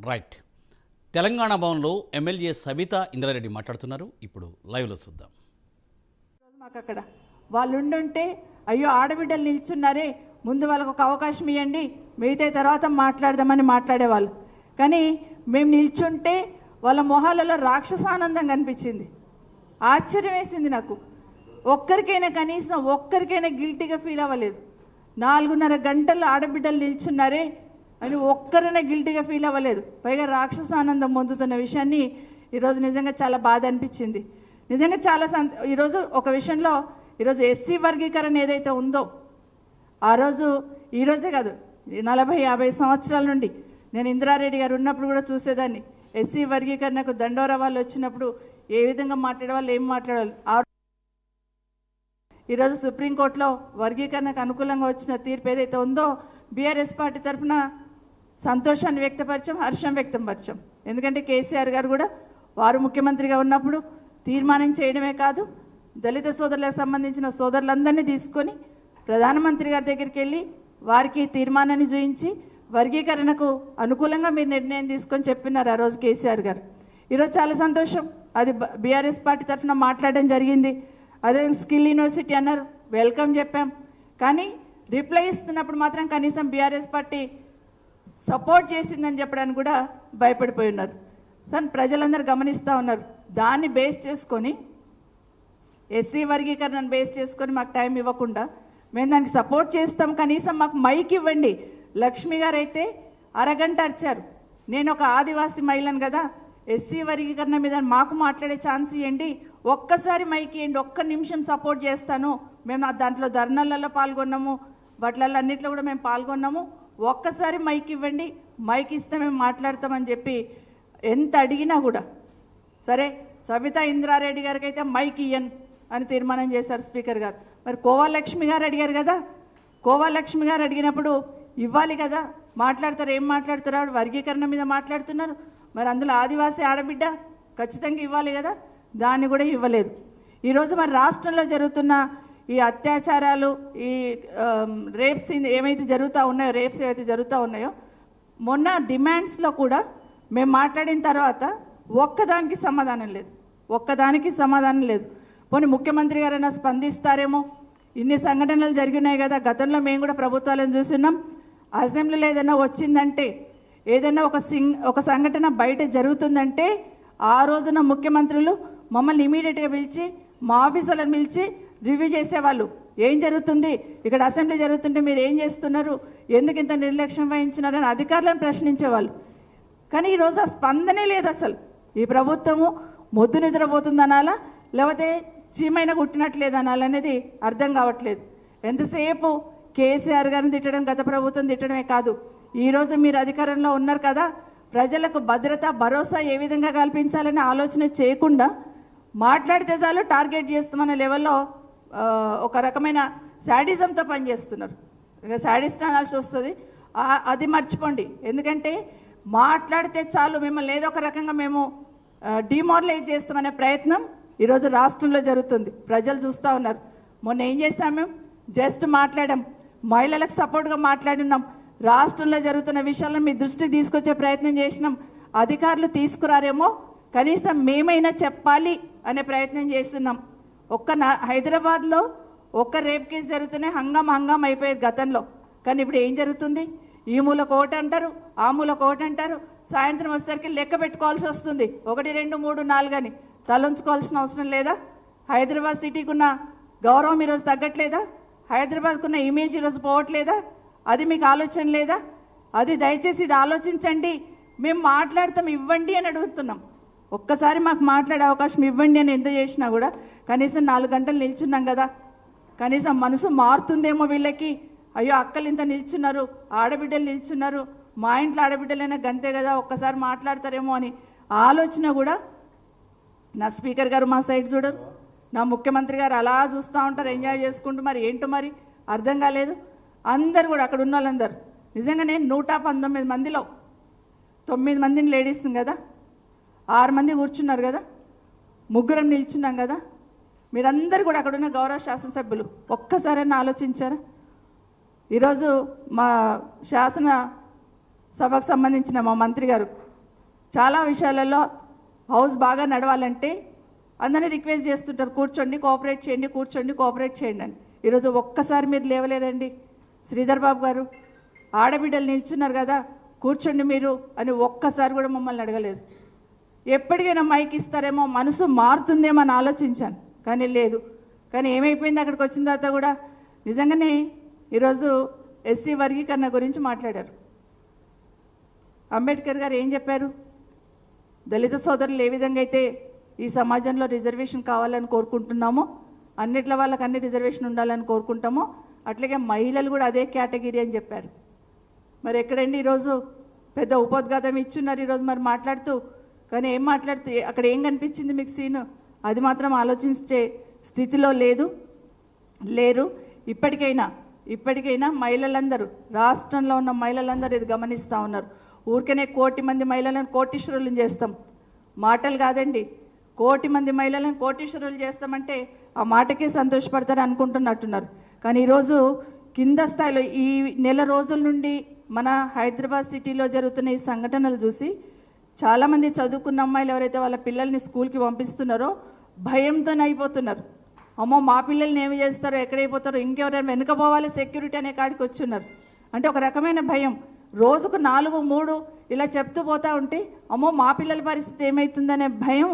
Right. Telangana భవన్లో MLA Sabitha Indra Reddy మాట్లాడుతున్నారు. ఇప్పుడు లైవ్లో చూద్దాం. మాకు అక్కడ వాళ్ళు ఉండుంటే అయ్యో ఆడబిడ్డలు నిల్చున్నారే, ముందు వాళ్ళకు ఒక అవకాశం ఇవ్వండి, మిగతా తర్వాత మాట్లాడదామని మాట్లాడేవాళ్ళు. కానీ మేము నిల్చుంటే వాళ్ళ మొహాలలో రాక్షసానందం కనిపించింది. ఆశ్చర్యం వేసింది నాకు. ఒక్కరికైనా కనీసం ఒక్కరికైనా గిల్టీగా ఫీల్ అవ్వలేదు. 4:30 గంటలు ఆడబిడ్డలు నిల్చున్నారే అని ఒక్కరైనా గిల్టీగా ఫీల్ అవ్వలేదు. పైగా రాక్షసానందం పొందుతున్న విషయాన్ని ఈరోజు నిజంగా చాలా బాధ అనిపించింది. నిజంగా చాలా ఈరోజు ఒక విషయంలో ఈరోజు ఎస్సీ వర్గీకరణ ఏదైతే ఉందో ఆ రోజు ఈరోజే కాదు 40-50 సంవత్సరాల నుండి నేను ఇంద్రారెడ్డి గారు ఉన్నప్పుడు కూడా చూసేదాన్ని. ఎస్సీ వర్గీకరణకు దండోరా వాళ్ళు వచ్చినప్పుడు ఏ విధంగా మాట్లాడేవాళ్ళు, ఏం మాట్లాడేవాళ్ళు. ఈరోజు సుప్రీంకోర్టులో వర్గీకరణకు అనుకూలంగా వచ్చిన తీర్పు ఏదైతే ఉందో బీఆర్ఎస్ పార్టీ తరఫున సంతోషాన్ని వ్యక్తపరిచాం, హర్షం వ్యక్తపరిచాం. ఎందుకంటే కేసీఆర్ గారు కూడా వారు ముఖ్యమంత్రిగా ఉన్నప్పుడు తీర్మానం చేయడమే కాదు, దళిత సోదరులకు సంబంధించిన సోదరులందరినీ తీసుకొని ప్రధానమంత్రి గారి దగ్గరికి వెళ్ళి వారికి తీర్మానాన్ని చూపించి వర్గీకరణకు అనుకూలంగా మీరు నిర్ణయం తీసుకొని చెప్పినారు ఆ రోజు కేసీఆర్ గారు. ఈరోజు చాలా సంతోషం. అది బీఆర్ఎస్ పార్టీ తరఫున మాట్లాడడం జరిగింది. అదే స్కిల్ యూనివర్సిటీ అన్నారు, వెల్కమ్ చెప్పాం. కానీ రిప్లై ఇస్తున్నప్పుడు మాత్రం కనీసం బీఆర్ఎస్ పార్టీ సపోర్ట్ చేసిందని చెప్పడానికి కూడా భయపడిపోయి ఉన్నారు. కానీ ప్రజలందరూ గమనిస్తూ ఉన్నారు. దాన్ని బేస్ చేసుకొని ఎస్సీ వర్గీకరణను బేస్ చేసుకొని మాకు టైం ఇవ్వకుండా మేము దానికి సపోర్ట్ చేస్తాం, కనీసం మాకు మైక్ ఇవ్వండి. లక్ష్మి గారు అయితే అరగంట అరిచారు. నేను ఒక ఆదివాసీ మహిళను కదా, ఎస్సీ వర్గీకరణ మీద మాకు మాట్లాడే ఛాన్స్ ఇవ్వండి, ఒక్కసారి మైక్ ఇవ్వండి, ఒక్క నిమిషం సపోర్ట్ చేస్తాను. మేము దాంట్లో ధర్నాలలో పాల్గొన్నాము, వాటిలలో అన్నింటిలో కూడా మేము పాల్గొన్నాము, ఒక్కసారి మైక్ ఇవ్వండి, మైక్ ఇస్తే మేము మాట్లాడతామని చెప్పి ఎంత అడిగినా కూడా సరే సబితా ఇంద్రారెడ్డి గారికి అయితే మైక్ ఇయ్యను అని తీర్మానం చేశారు స్పీకర్ గారు. మరి కోవాలక్ష్మి గారు అడిగారు కదా, కోవాలక్ష్మి గారు అడిగినప్పుడు ఇవ్వాలి కదా, మాట్లాడతారు. ఏం మాట్లాడతారు? ఆవిడ వర్గీకరణ మీద మాట్లాడుతున్నారు. మరి అందులో ఆదివాసీ ఆడబిడ్డ ఖచ్చితంగా ఇవ్వాలి కదా, దాన్ని కూడా ఇవ్వలేదు. ఈరోజు మరి రాష్ట్రంలో జరుగుతున్న ఈ అత్యాచారాలు, ఈ రేప్స్ ఏమైతే జరుగుతూ ఉన్నాయో, రేప్స్ ఏవైతే జరుగుతూ ఉన్నాయో, మొన్న డిమాండ్స్లో కూడా మేము మాట్లాడిన తర్వాత ఒక్కదానికి సమాధానం లేదు, ఒక్కదానికి సమాధానం లేదు. పోనీ ముఖ్యమంత్రి గారైనా స్పందిస్తారేమో. ఇన్ని సంఘటనలు జరిగినాయి కదా, గతంలో మేము కూడా ప్రభుత్వాలను చూస్తున్నాం. అసెంబ్లీలో ఏదైనా వచ్చిందంటే, ఏదైనా ఒక సంఘటన బయట జరుగుతుందంటే ఆ రోజున ముఖ్యమంత్రులు మమ్మల్ని ఇమీడియట్గా పిలిచి మా ఆఫీసర్లను పిలిచి రివ్యూ చేసేవాళ్ళు. ఏం జరుగుతుంది ఇక్కడ, అసెంబ్లీ జరుగుతుంటే మీరు ఏం చేస్తున్నారు, ఎందుకు ఇంత నిర్లక్ష్యం వహించినారని అధికారులను ప్రశ్నించేవాళ్ళు. కానీ ఈరోజు ఆ స్పందనే లేదు. అసలు ఈ ప్రభుత్వము మొద్దు నిద్రపోతుందనాలా లేకపోతే చీమైన కుట్టినట్లేదనాలనేది అర్థం కావట్లేదు. ఎంతసేపు కేసీఆర్ గారిని తిట్టడం, గత ప్రభుత్వం తిట్టడమే కాదు, ఈరోజు మీరు అధికారంలో ఉన్నారు కదా, ప్రజలకు భద్రత భరోసా ఏ విధంగా కల్పించాలనే ఆలోచన చేయకుండా మాట్లాడితే చాలు టార్గెట్ చేస్తామనే లెవెల్లో ఒక రకమైన శాడిజంతో పనిచేస్తున్నారు. ఇక శాడిస్ట్ అనాల్సి వస్తుంది, అది మర్చిపోండి. ఎందుకంటే మాట్లాడితే చాలు మిమ్మల్ని ఏదో ఒక రకంగా మేము డిమారలైజ్ చేస్తామనే ప్రయత్నం ఈరోజు రాష్ట్రంలో జరుగుతుంది. ప్రజలు చూస్తూ ఉన్నారు. మొన్న ఏం చేస్తాం, మేము జస్ట్ మాట్లాడాం, మహిళలకు సపోర్ట్గా మాట్లాడినాం, రాష్ట్రంలో జరుగుతున్న విషయాలను మీ దృష్టికి తీసుకొచ్చే ప్రయత్నం చేసినాం. అధికారులు తీసుకురారేమో, కనీసం మేమైనా చెప్పాలి అనే ప్రయత్నం చేస్తున్నాం. హైదరాబాద్లో ఒక్క రేప్ కేసు జరుగుతూనే హంగాం అయిపోయేది గతంలో. కానీ ఇప్పుడు ఏం జరుగుతుంది? ఈ మూలకు ఒకటి అంటారు, ఆ మూలకు ఒకటి అంటారు, సాయంత్రం వచ్చేసరికి లెక్క పెట్టుకోవాల్సి వస్తుంది. 1, 2, 3, 4 అని తలంచుకోవాల్సిన అవసరం లేదా? హైదరాబాద్ సిటీకి ఉన్న గౌరవం ఈరోజు తగ్గట్లేదా? హైదరాబాద్కు ఉన్న ఇమేజ్ ఈరోజు పోవట్లేదా? అది మీకు ఆలోచన లేదా? అది దయచేసి ఇది ఆలోచించండి. మేము మాట్లాడతాం, ఇవ్వండి అని అడుగుతున్నాం. ఒక్కసారి మాకు మాట్లాడే అవకాశం ఇవ్వండి అని ఎంత చేసినా కూడా కనీసం 4 గంటలు నిల్చున్నాం కదా, కనీసం మనసు మారుతుందేమో వీళ్ళకి. అయ్యో అక్కలు ఇంత నిల్చున్నారు, ఆడబిడ్డలు నిల్చున్నారు, మా ఇంట్లో ఆడబిడ్డలైనా గంతే కదా, ఒక్కసారి మాట్లాడతారేమో అని ఆలోచన కూడా నా స్పీకర్ గారు మా సైడ్ చూడరు, నా ముఖ్యమంత్రి గారు అలా చూస్తూ ఉంటారు ఎంజాయ్ చేసుకుంటూ. మరి ఏంటో మరి అర్థం కాలేదు. అందరు కూడా అక్కడ ఉన్న వాళ్ళందరూ నిజంగానే 119 మందిలో 9 మందిని లేడీస్ కదా, 6 మంది కూర్చున్నారు కదా, 3 నిల్చున్నాం కదా. మీరందరూ కూడా అక్కడున్న గౌరవ శాసనసభ్యులు ఒక్కసారైనా ఆలోచించారా? ఈరోజు మా శాసన సభకు సంబంధించిన మా మంత్రి గారు చాలా విషయాలలో హౌస్ బాగా నడవాలంటే అందరినీ రిక్వెస్ట్ చేస్తుంటారు, కూర్చోండి కోఆపరేట్ చేయండి, కూర్చోండి కోఆపరేట్ చేయండి అని. ఈరోజు ఒక్కసారి మీరు లేవలేదండి. శ్రీధర్ బాబు గారు ఆడబిడ్డలు నిల్చున్నారు కదా, కూర్చోండి మీరు అని ఒక్కసారి కూడా మమ్మల్ని అడగలేదు. ఎప్పటికైనా మైక్ ఇస్తారేమో, మనసు మారుతుందేమో అని ఆలోచించాను, కానీ లేదు. కానీ ఏమైపోయింది, అక్కడికి వచ్చిన తర్వాత కూడా నిజంగానే ఈరోజు ఎస్సీ వర్గీకరణ గురించి మాట్లాడారు. అంబేద్కర్ గారు ఏం చెప్పారు? దళిత సోదరులు ఏ విధంగా అయితే ఈ సమాజంలో రిజర్వేషన్ కావాలని కోరుకుంటున్నామో, అన్నిట్ల వాళ్ళకి అన్ని రిజర్వేషన్ ఉండాలని కోరుకుంటామో, అట్లాగే మహిళలు కూడా అదే కేటగిరీ అని చెప్పారు. మరి ఎక్కడండి ఈరోజు పెద్ద ఉపోద్ఘాతం ఇచ్చున్నారు ఈరోజు మరి మాట్లాడుతూ, కానీ ఏం మాట్లాడుతూ అక్కడ ఏం కనిపించింది మీకు సీను? అది మాత్రం ఆలోచించే స్థితిలో లేరు. ఇప్పటికైనా మహిళలందరూ, రాష్ట్రంలో ఉన్న మహిళలందరూ ఇది గమనిస్తూ ఉన్నారు. ఊరికనే 1 కోటి మంది మహిళలను కోటీశ్వరులను చేస్తాం, మాటలు కాదండి, 1 కోటి మంది మహిళలను కోటీశ్వరులు చేస్తామంటే ఆ మాటకే సంతోషపడతారని అనుకుంటున్నట్టున్నారు. కానీ ఈరోజు కింద స్థాయిలో ఈ నెల రోజుల నుండి మన హైదరాబాద్ సిటీలో జరుగుతున్న ఈ సంఘటనలు చూసి చాలామంది చదువుకున్న అమ్మాయిలు ఎవరైతే వాళ్ళ పిల్లల్ని స్కూల్కి పంపిస్తున్నారో భయంతోనే అయిపోతున్నారు. అమ్మో మా పిల్లల్ని ఏమి చేస్తారో, ఎక్కడైపోతారో, ఇంకెవరైనా వెనుక పోవాలి సెక్యూరిటీ అనే కాడికి వచ్చున్నారు. అంటే ఒక రకమైన భయం. రోజుకు 4, 3 ఇలా చెప్తూ పోతూ ఉంటే అమ్మో మా పిల్లల పరిస్థితి ఏమవుతుందనే భయం